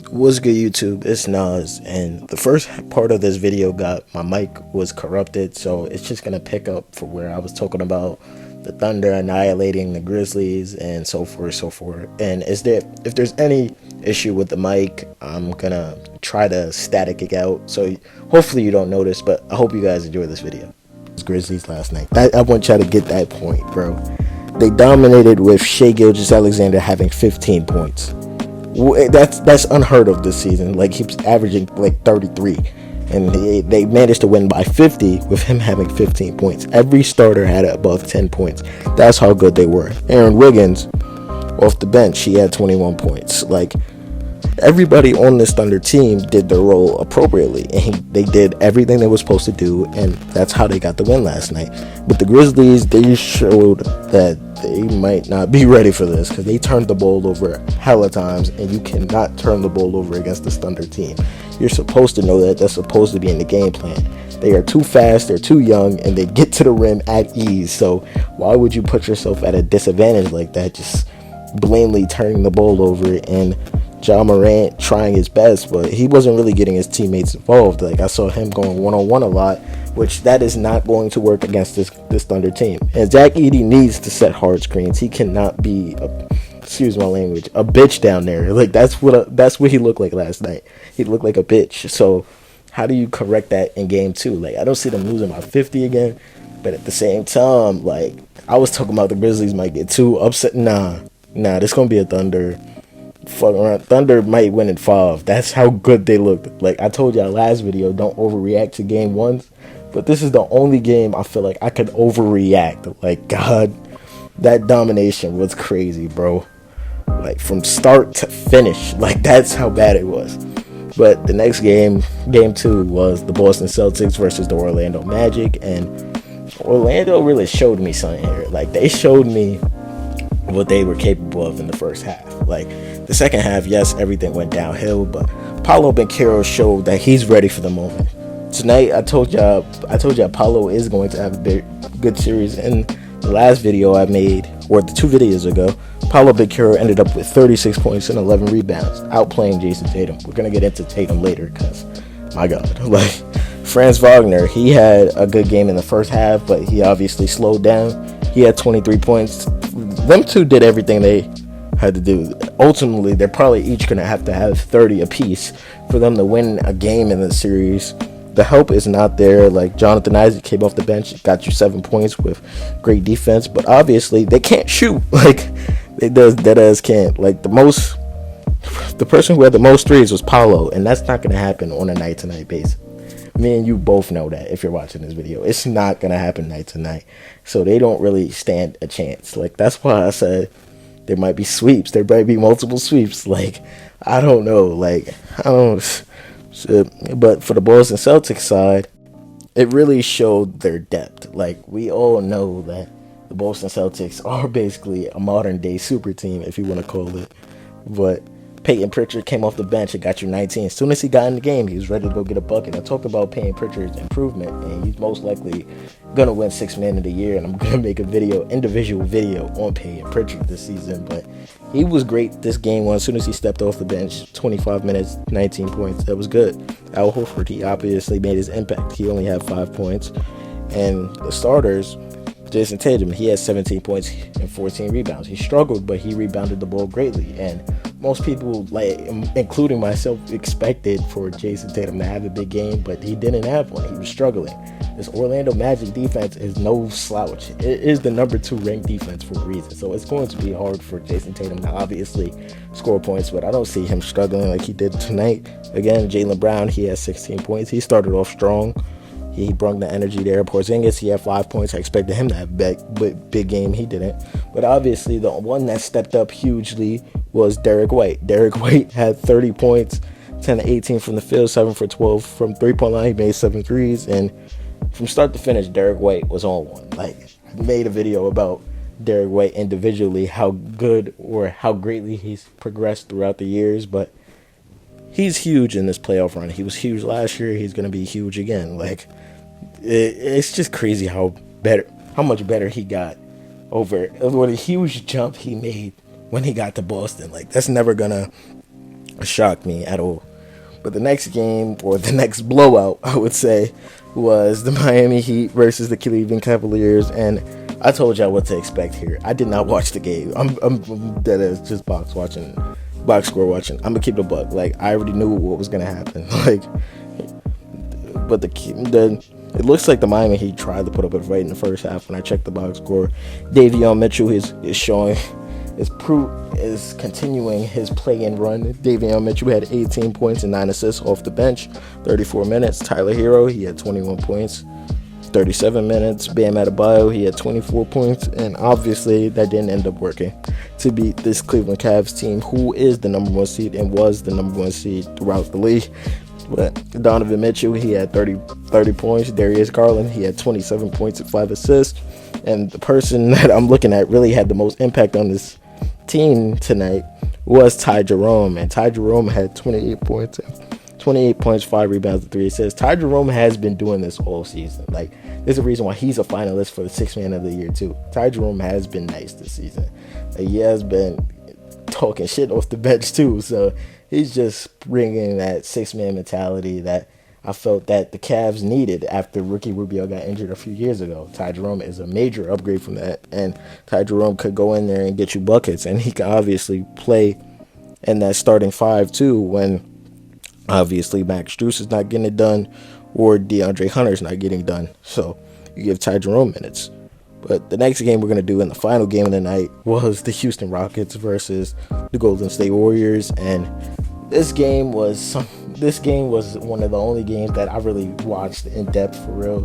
What's good, YouTube? It's Nas, and the first part of this video got my mic was corrupted, so it's just gonna pick up for where I was talking about the Thunder annihilating the Grizzlies and so forth, so forth. And if there's any issue with the mic, I'm gonna try to static it out. So hopefully you don't notice, but I hope you guys enjoy this video. Grizzlies last night. I want y'all to get that point, bro. They dominated with Shai Gilgeous-Alexander having 15 points. That's unheard of this season. Like, he's averaging like 33, and they managed to win by 50 with him having 15 points. Every starter had above 10 points. That's how good they were. Aaron Wiggins off the bench, he had 21 points. Like, everybody on this Thunder team did their role appropriately, and they did everything they were supposed to do, and that's how they got the win last night. With the Grizzlies, they showed that they might not be ready for this, because they turned the ball over hella times, and you cannot turn the ball over against this Thunder team. You're supposed to know that. That's supposed to be in the game plan. They are too fast, they're too young, and they get to the rim at ease. So why would you put yourself at a disadvantage like that, just blatantly turning the ball over? And Ja Morant trying his best, but he wasn't really getting his teammates involved. Like, I saw him going one-on-one a lot, which that is not going to work against this Thunder team. And Zach Edey needs to set hard screens. He cannot be, excuse my language, a bitch down there. Like, that's what he looked like last night. He looked like a bitch. So how do you correct that in game two? Like, I don't see them losing by 50 again, but at the same time, like, I was talking about the Grizzlies might get too upset. Nah, this gonna be a Thunder. Thunder might win in 5. That's how good they looked. Like I told y'all last video, don't overreact to game ones, but this is the only game I feel like I could overreact. Like, God, that domination was crazy, bro. Like, from start to finish, like, that's how bad it was. But the next game, game 2, was the Boston Celtics versus the Orlando Magic, and Orlando really showed me something here. Like, they showed me what they were capable of in the first half. Like, the second half, yes, everything went downhill, but Paolo Banchero showed that he's ready for the moment. Tonight, I told y'all Paolo is going to have a good series. In the last video I made, or the 2 videos ago, Paolo Banchero ended up with 36 points and 11 rebounds, outplaying Jason Tatum. We're going to get into Tatum later, because, my God, like, Franz Wagner, he had a good game in the first half, but he obviously slowed down. He had 23 points. Them two did everything they had to do. Ultimately, they're probably each going to have 30 apiece for them to win a game in the series. The help is not there. Like, Jonathan Isaac came off the bench, got you 7 points with great defense, but obviously they can't shoot. Like, they can't. Like, the person who had the most threes was Paolo, and that's not going to happen on a night-to-night basis. Me and you both know that if you're watching this video. It's not going to happen night to night. So they don't really stand a chance. Like, that's why I said there might be sweeps. There might be multiple sweeps. Like, I don't know. Like, I don't. But for the Boston Celtics side, it really showed their depth. Like, we all know that the Boston Celtics are basically a modern day super team, if you want to call it. But Peyton Pritchard came off the bench and got you 19. As soon as he got in the game, he was ready to go get a bucket. I talked about Peyton Pritchard's improvement, and he's most likely going to win 6th Man of the Year, and I'm going to make a individual video on Peyton Pritchard this season. But he was great this game one. As soon as he stepped off the bench, 25 minutes, 19 points. That was good. Al Horford, he obviously made his impact. He only had 5 points. And the starters, Jason Tatum, he had 17 points and 14 rebounds. He struggled, but he rebounded the ball greatly. And most people, like, including myself, expected for Jason Tatum to have a big game, but he didn't have one. He was struggling. This Orlando Magic defense is no slouch. It is the number 2 ranked defense for a reason. So it's going to be hard for Jason Tatum to obviously score points, but I don't see him struggling like he did tonight. Again, Jaylen Brown, he has 16 points. He started off strong. He brought the energy there. Porzingis, he had 5 points. I expected him to have a big game. He didn't. But obviously, the one that stepped up hugely was Derek White. Derek White had 30 points, 10 to 18 from the field, 7 for 12 from three-point line. He made 7 threes. And from start to finish, Derek White was on one. Like, I made a video about Derek White individually, how good or how greatly he's progressed throughout the years. But he's huge in this playoff run. He was huge last year. He's going to be huge again. Like, it's just crazy how much better he got over what a huge jump he made when he got to Boston. Like, that's never gonna shocked me at all. But the next game, or the next blowout, I would say, was the Miami Heat versus the Cleveland Cavaliers. And I told y'all what to expect here. I did not watch the game. I'm dead as just box score watching. I'm gonna keep the buck. Like, I already knew what was gonna happen. Like, but the it looks like the Miami Heat tried to put up a fight in the first half. When I checked the box score, Davion Mitchell is continuing his play-in run. Davion Mitchell had 18 points and 9 assists off the bench, 34 minutes. Tyler Hero, he had 21 points, 37 minutes. Bam Adebayo, he had 24 points, and obviously that didn't end up working to beat this Cleveland Cavs team, who is the number 1 seed and was the number 1 seed throughout the league. But Donovan Mitchell, he had 30 points. Darius Garland, he had 27 points and 5 assists. And the person that I'm looking at really had the most impact on this team tonight was Ty Jerome. And Ty Jerome had 28 points, 5 rebounds, and 3 assists. Ty Jerome has been doing this all season. Like, there's a reason why he's a finalist for the 6th Man of the Year, too. Ty Jerome has been nice this season. He has been talking shit off the bench, too. So he's just bringing that 6-man mentality that I felt that the Cavs needed after Ricky Rubio got injured a few years ago. Ty Jerome is a major upgrade from that, and Ty Jerome could go in there and get you buckets, and he can obviously play in that starting 5 too when obviously Max Strus is not getting it done or DeAndre Hunter's not getting done. So you give Ty Jerome minutes. But the next game we're going to do in the final game of the night was the Houston Rockets versus the Golden State Warriors, and this game was one of the only games that I really watched in depth for real.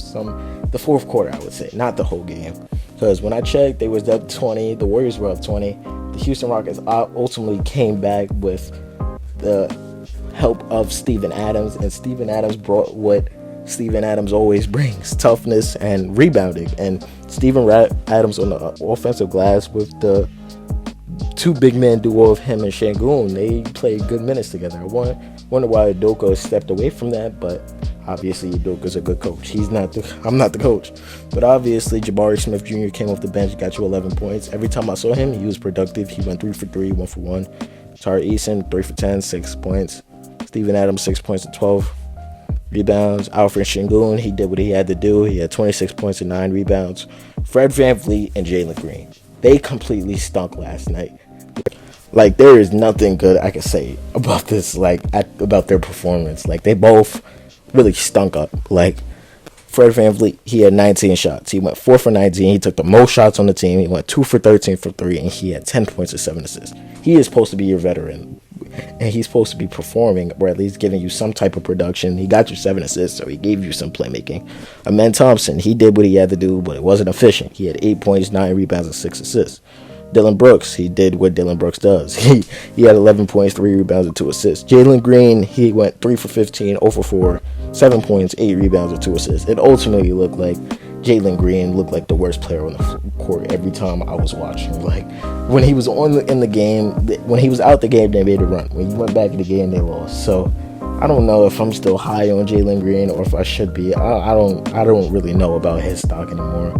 The fourth quarter, I would say, not the whole game. Because when I checked, they was up 20. The Warriors were up 20. The Houston Rockets ultimately came back with the help of Steven Adams, and Steven Adams brought what Steven Adams always brings: toughness and rebounding. And Steven Adams on the offensive glass with the 2 big man duo of him and Şengün, they played good minutes together. I wonder why Udoka stepped away from that, but obviously Udoka's a good coach. I'm not the coach. But obviously Jabari Smith Jr. came off the bench, got you 11 points. Every time I saw him, he was productive. He went 3 for 3, 1 for 1. Tari Eason, 3 for 10, 6 points. Steven Adams, 6 points and 12 rebounds. Alfred Şengün, he did what he had to do. He had 26 points and 9 rebounds. Fred VanVleet and Jalen Green, they completely stunk last night. Like, there is nothing good I can say about this, about their performance. Like, they both really stunk up. Like, Fred VanVleet, he had 19 shots. He went 4 for 19. He took the most shots on the team. He went 2 for 13 for 3, and he had 10 points and 7 assists. He is supposed to be your veteran, and he's supposed to be performing, or at least giving you some type of production. He got you 7 assists, so he gave you some playmaking. Amen Thompson, he did what he had to do, but it wasn't efficient. He had 8 points, 9 rebounds, and 6 assists. Dylan Brooks, he did what Dylan Brooks does. He had 11 points, 3 rebounds, and 2 assists. Jalen Green, he went 3 for 15, 0 for 4, 7 points, 8 rebounds, and 2 assists. It ultimately looked like Jalen Green looked like the worst player on the court every time I was watching. Like, when he was in the game, when he was out the game, they made a run. When he went back in the game, they lost. So I don't know if I'm still high on Jalen Green or if I should be. I don't really know about his stock anymore.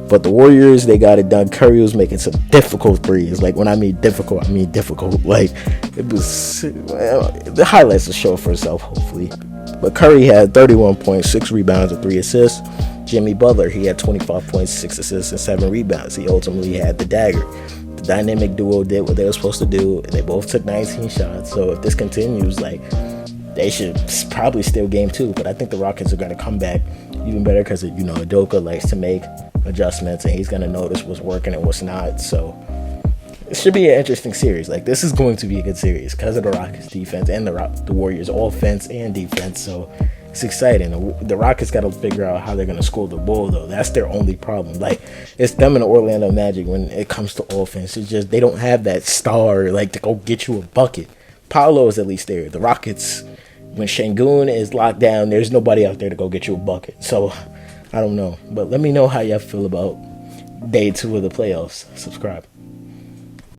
But the Warriors, they got it done. Curry was making some difficult threes. Like, when I mean difficult, I mean difficult. Like, it was, the highlights will show for itself, hopefully. But Curry had 31 points, 6 rebounds, and 3 assists. Jimmy Butler, he had 25 points, 6 assists, and 7 rebounds. He ultimately had the dagger. The dynamic duo did what they were supposed to do, and they both took 19 shots. So if this continues, like, they should probably steal game 2. But I think the Rockets are going to come back even better because, Udoka likes to make adjustments, and he's going to notice what's working and what's not. So it should be an interesting series. Like, this is going to be a good series because of the Rockets defense and the Warriors offense and defense. So it's exciting. The Rockets got to figure out how they're going to score the ball, though. That's their only problem. Like, it's them and the Orlando Magic when it comes to offense. It's just they don't have that star, like, to go get you a bucket. Paolo is at least there. The Rockets, when Şengün is locked down, there's nobody out there to go get you a bucket. So I don't know. But let me know how y'all feel about day 2 of the playoffs. Subscribe.